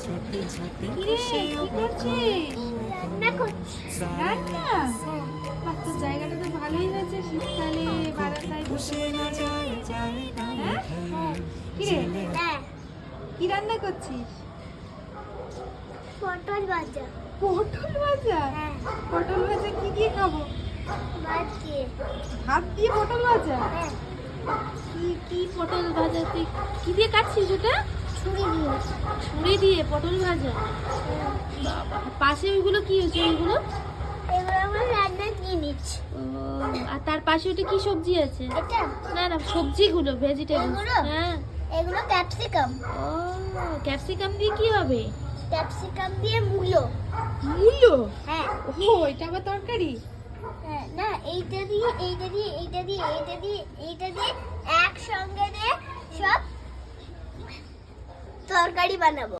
কিরে কি করছিস? রান্না করছি। রান্না? বাহ, তোর জায়গাটা তো ভালোই হয়েছে, শীতকালে বারান্দায় বসে বসে। হ্যাঁ? কিরে হ্যাঁ, কি রান্না করছিস? পটল ভাজা। পটল ভাজা? হ্যাঁ, পটল ভাজা কি দিয়ে খাবো? ভাত দিয়ে। ভাত দিয়ে পটল ভাজা? হ্যাঁ, কি কি পটল ভাজা? তুই কি দিয়ে কাটছিস ওটা? ছুরি দিয়ে। ছুরি দিয়ে পটল ভাজা? হ্যাঁ, বাবা, পাশে ওইগুলো কি হচ্ছে ওইগুলো? এগুলো আমরা রান্না জিনিস। ও, আর তার পাশে ওটা কি সবজি আছে? এটা না না, সবজিগুলো, ভেজিটেবল। এগুলো? হ্যাঁ। এগুলো ক্যাপসিকাম। ও, ক্যাপসিকাম দিয়ে কি হবে? ক্যাপসিকাম দিয়ে মূলো। মূলো? হ্যাঁ, ও, এটা আবার তরকারি? হ্যাঁ, না এইটা দিয়ে এইটা দিয়ে এইটা দিয়ে এইটা দিয়ে এইটা দিয়ে একসঙ্গে দিয়ে সব তরকারি বানাবো।